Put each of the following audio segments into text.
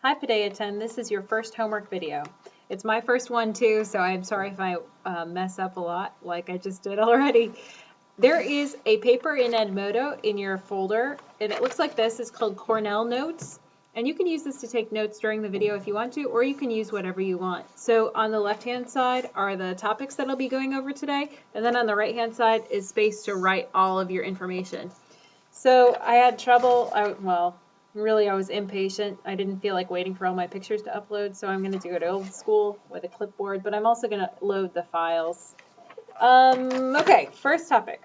Hi Padea 10, this is your first homework video. It's my first one too, so I'm sorry if I mess up a lot like I just did already. There is a paper in Edmodo in your folder, and it looks like this. It's called Cornell Notes, and you can use this to take notes during the video if you want to, or you can use whatever you want. So on the left-hand side are the topics that I'll be going over today, and then on the right-hand side is space to write all of your information. So I had trouble, really I was impatient. I didn't feel like waiting for all my pictures to upload, so I'm going to do it old school with a clipboard, but I'm also going to load the files. Okay, first topic.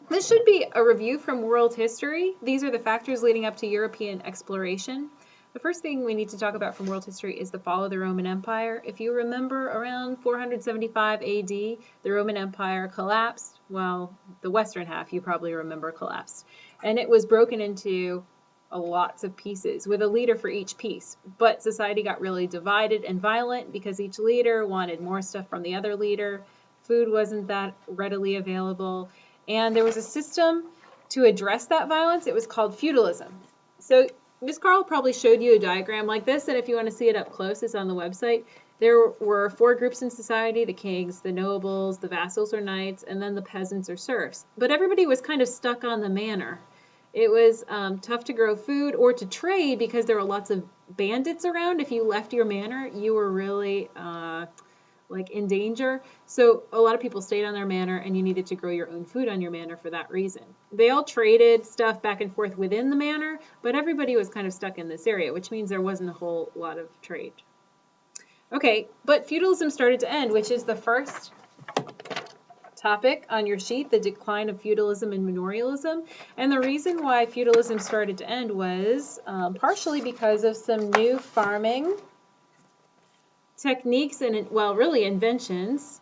This should be a review from world history. These are the factors leading up to European exploration. The first thing we need to talk about from world history is the fall of the Roman Empire. If you remember, around 475 AD, the Roman Empire collapsed. Well, the western half, you probably remember, collapsed. And it was broken into lots of pieces with a leader for each piece. But society got really divided and violent because each leader wanted more stuff from the other leader. Food wasn't that readily available. And there was a system to address that violence. It was called feudalism. So Ms. Carl probably showed you a diagram like this, and if you want to see it up close, it's on the website. There were 4 groups in society: the kings, the nobles, the vassals or knights, and then the peasants or serfs. But everybody was kind of stuck on the manor. It was tough to grow food or to trade because there were lots of bandits around. If you left your manor, you were really like in danger. So a lot of people stayed on their manor, and you needed to grow your own food on your manor for that reason. They all traded stuff back and forth within the manor, but everybody was kind of stuck in this area, which means there wasn't a whole lot of trade. Okay, but feudalism started to end, which is the first topic on your sheet, the decline of feudalism and manorialism. And the reason why feudalism started to end was partially because of some new farming techniques and, well, really inventions.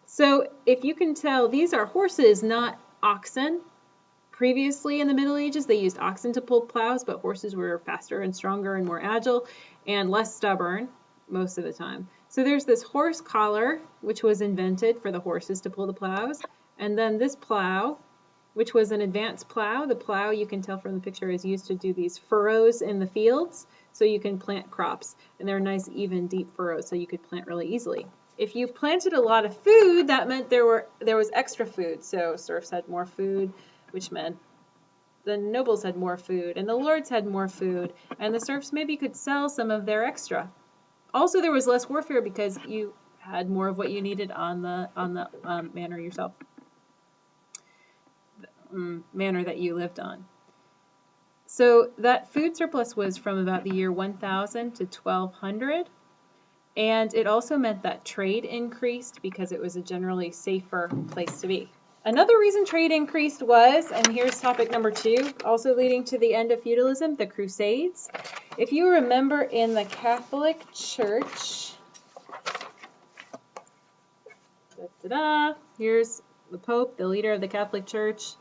So if you can tell, these are horses, not oxen. Previously in the Middle Ages, they used oxen to pull plows, but horses were faster and stronger and more agile and less stubborn most of the time. So there's this horse collar, which was invented for the horses to pull the plows, and then this plow, which was an advanced plow. The plow, you can tell from the picture, is used to do these furrows in the fields so you can plant crops, and they're nice, even, deep furrows so you could plant really easily. If you planted a lot of food, that meant there was extra food. So serfs had more food, which meant the nobles had more food, and the lords had more food, and the serfs maybe could sell some of their extra. Also, there was less warfare because you had more of what you needed on the manor yourself, manor that you lived on. So that food surplus was from about the year 1000 to 1200. And it also meant that trade increased because it was a generally safer place to be. Another reason trade increased was, and here's topic number 2, also leading to the end of feudalism, the Crusades. If you remember in the Catholic Church, here's the Pope, the leader of the Catholic Church.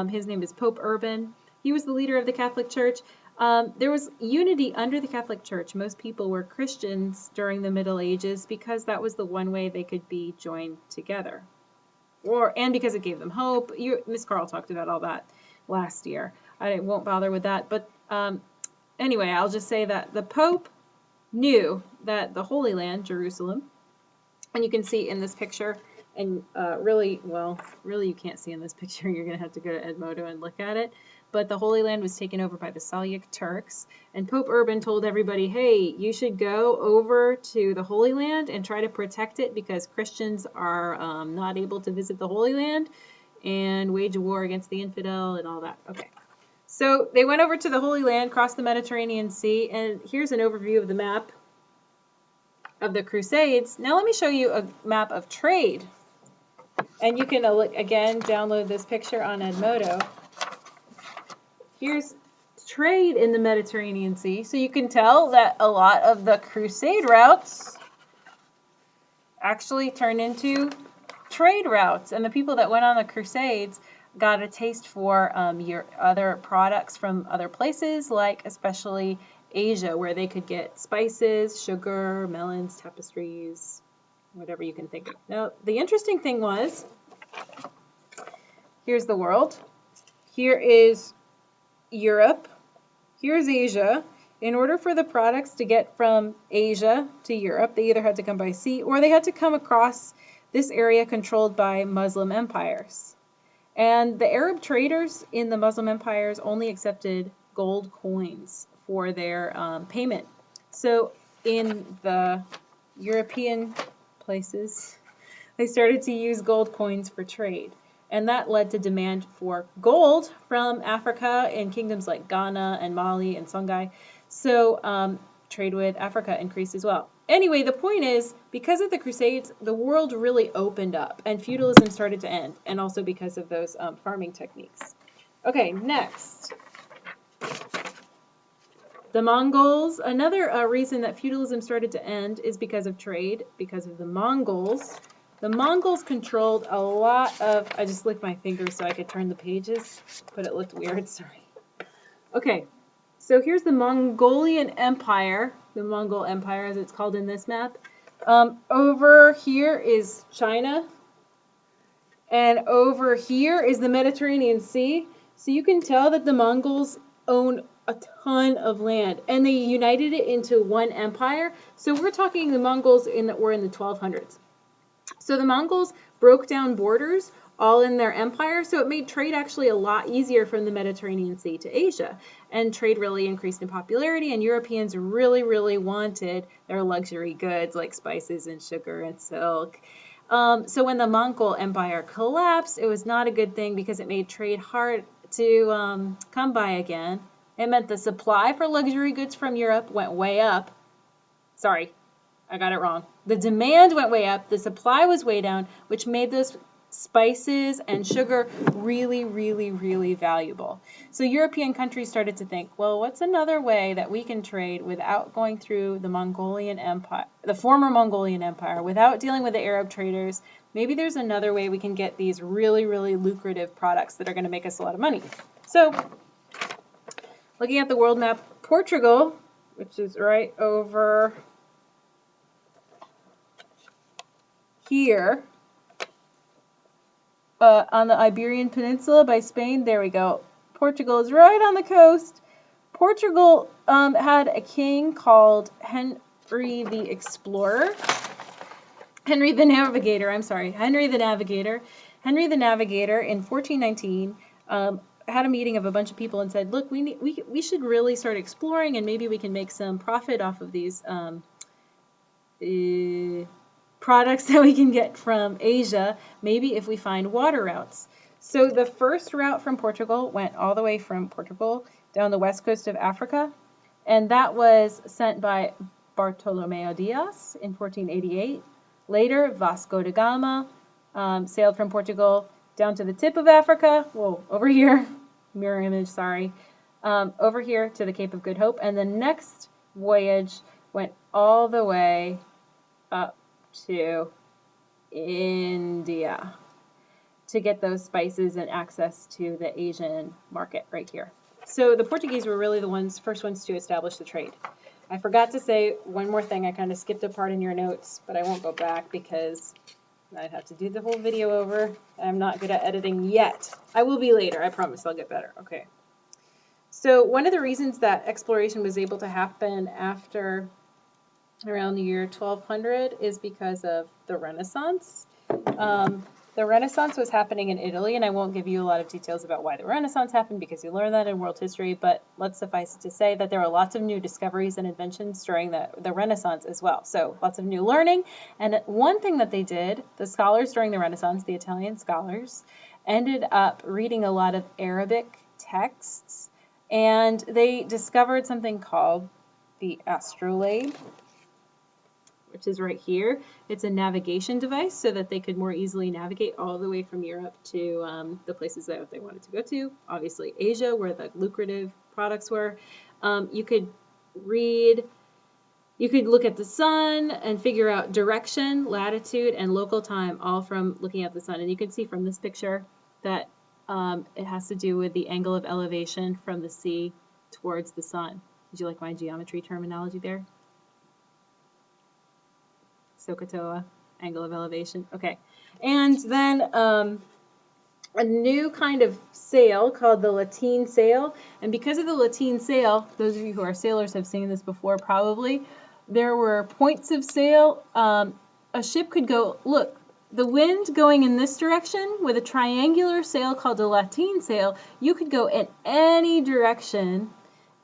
His name is Pope Urban. He was the leader of the Catholic Church. There was unity under the Catholic Church. Most people were Christians during the Middle Ages because that was the one way they could be joined together. And because it gave them hope. Miss Carl talked about all that last year. I won't bother with that. But anyway, I'll just say that the Pope knew that the Holy Land, Jerusalem, and you can see in this picture, and really you can't see in this picture. You're going to have to go to Edmodo and look at it. But the Holy Land was taken over by the Seljuk Turks, and Pope Urban told everybody, hey, you should go over to the Holy Land and try to protect it because Christians are not able to visit the Holy Land, and wage a war against the infidel and all that. Okay. So they went over to the Holy Land, crossed the Mediterranean Sea, and here's an overview of the map of the Crusades. Now let me show you a map of trade. And you can, again, download this picture on Edmodo. Here's trade in the Mediterranean Sea. So you can tell that a lot of the crusade routes actually turned into trade routes. And the people that went on the crusades got a taste for your other products from other places, like especially Asia, where they could get spices, sugar, melons, tapestries, whatever you can think of. Now, the interesting thing was, here's the world. Here is Europe. Here's Asia. In order for the products to get from Asia to Europe, they either had to come by sea or they had to come across this area controlled by Muslim empires. And the Arab traders in the Muslim empires only accepted gold coins for their payment. So in the European places, they started to use gold coins for trade. And that led to demand for gold from Africa in kingdoms like Ghana and Mali and Songhai. So trade with Africa increased as well. Anyway, the point is, because of the Crusades, the world really opened up and feudalism started to end, and also because of those farming techniques. Okay, next. The Mongols. Another reason that feudalism started to end is because of trade, because of the Mongols. The Mongols controlled a lot of, I just licked my fingers so I could turn the pages, but it looked weird, sorry. Okay, so here's the Mongolian Empire, the Mongol Empire as it's called in this map. Over here is China, and over here is the Mediterranean Sea. So you can tell that the Mongols own a ton of land, and they united it into one empire. So we're talking the Mongols were in the 1200s. So the Mongols broke down borders all in their empire, so it made trade actually a lot easier from the Mediterranean Sea to Asia. And trade really increased in popularity, and Europeans really, really wanted their luxury goods like spices and sugar and silk. So when the Mongol Empire collapsed, it was not a good thing because it made trade hard to come by again. It meant the supply for luxury goods from Europe went way up. Sorry, I got it wrong. The demand went way up, the supply was way down, which made those spices and sugar really, really, really valuable. So European countries started to think, well, what's another way that we can trade without going through the Mongolian Empire, the former Mongolian Empire, without dealing with the Arab traders? Maybe there's another way we can get these really, really lucrative products that are going to make us a lot of money. So looking at the world map, Portugal, which is right over here, on the Iberian Peninsula by Spain. There we go. Portugal is right on the coast. Portugal had a king called Henry the Explorer. Henry the Navigator, I'm sorry. Henry the Navigator. Henry the Navigator in 1419 had a meeting of a bunch of people and said, look, we should really start exploring and maybe we can make some profit off of these products that we can get from Asia, maybe if we find water routes. So the first route from Portugal went all the way from Portugal down the west coast of Africa, and that was sent by Bartolomeo Diaz in 1488. Later, Vasco da Gama sailed from Portugal down to the tip of Africa, whoa, over here, mirror image, sorry, over here to the Cape of Good Hope, and the next voyage went all the way up to India to get those spices and access to the Asian market right here. So the Portuguese were really the first ones to establish the trade. I forgot to say one more thing. I kind of skipped a part in your notes, but I won't go back because I'd have to do the whole video over. I'm not good at editing yet. I will be later. I promise I'll get better. Okay. So one of the reasons that exploration was able to happen after around the year 1200 is because of the Renaissance. The Renaissance was happening in Italy, and I won't give you a lot of details about why the Renaissance happened because you learn that in world history, but let's suffice it to say that there were lots of new discoveries and inventions during the Renaissance as well. So lots of new learning, and one thing that they did, the scholars during the Renaissance, the Italian scholars, ended up reading a lot of Arabic texts, and they discovered something called the astrolabe, which is right here. It's a navigation device so that they could more easily navigate all the way from Europe to the places that they wanted to go to. Obviously Asia, where the lucrative products were. You could look at the sun and figure out direction, latitude, and local time all from looking at the sun. And you can see from this picture that it has to do with the angle of elevation from the sea towards the sun. Did you like my geometry terminology there? SOHCAHTOA, angle of elevation. Okay. And then a new kind of sail called the lateen sail. And because of the lateen sail, those of you who are sailors have seen this before probably, there were points of sail. A ship could go, look, the wind going in this direction with a triangular sail called a lateen sail, you could go in any direction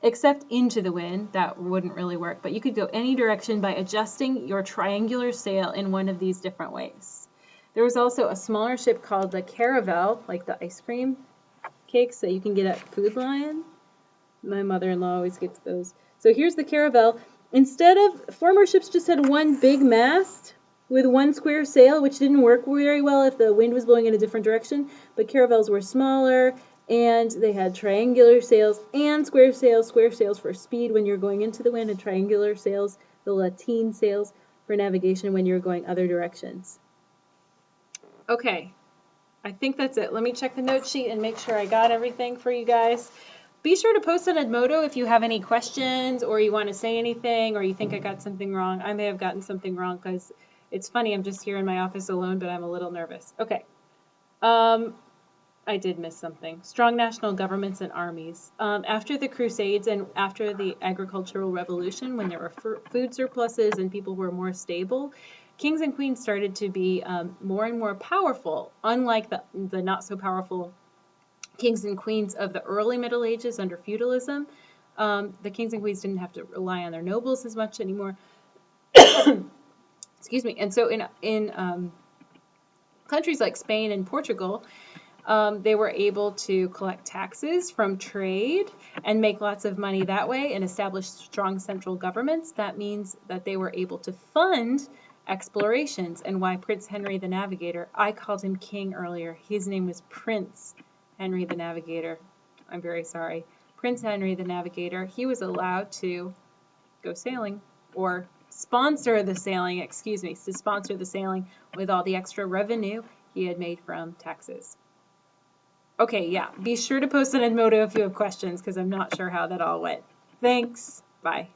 except into the wind. That wouldn't really work, but you could go any direction by adjusting your triangular sail in one of these different ways. There was also a smaller ship called the caravel, like the ice cream cakes that you can get at Food Lion. My mother-in-law always gets those. So here's the caravel. Instead of, former ships just had one big mast with one square sail, which didn't work very well if the wind was blowing in a different direction, but caravels were smaller, and they had triangular sails and square sails for speed when you're going into the wind, and triangular sails, the lateen sails, for navigation when you're going other directions. Okay, I think that's it. Let me check the note sheet and make sure I got everything for you guys. Be sure to post on Edmodo if you have any questions or you want to say anything or you think I got something wrong. I may have gotten something wrong because it's funny, I'm just here in my office alone, but I'm a little nervous. Okay. I did miss something. Strong national governments and armies. After the Crusades and after the agricultural revolution, when there were food surpluses and people were more stable, kings and queens started to be more and more powerful, unlike the not so powerful kings and queens of the early Middle Ages under feudalism. The kings and queens didn't have to rely on their nobles as much anymore. Excuse me. And so in countries like Spain and Portugal, they were able to collect taxes from trade and make lots of money that way and establish strong central governments. That means that they were able to fund explorations, and why Prince Henry the Navigator, I called him king earlier. His name was Prince Henry the Navigator. I'm very sorry. Prince Henry the Navigator, he was allowed to go sailing or sponsor the sailing, to sponsor the sailing with all the extra revenue he had made from taxes. Okay, yeah, be sure to post on Edmodo if you have questions because I'm not sure how that all went. Thanks. Bye.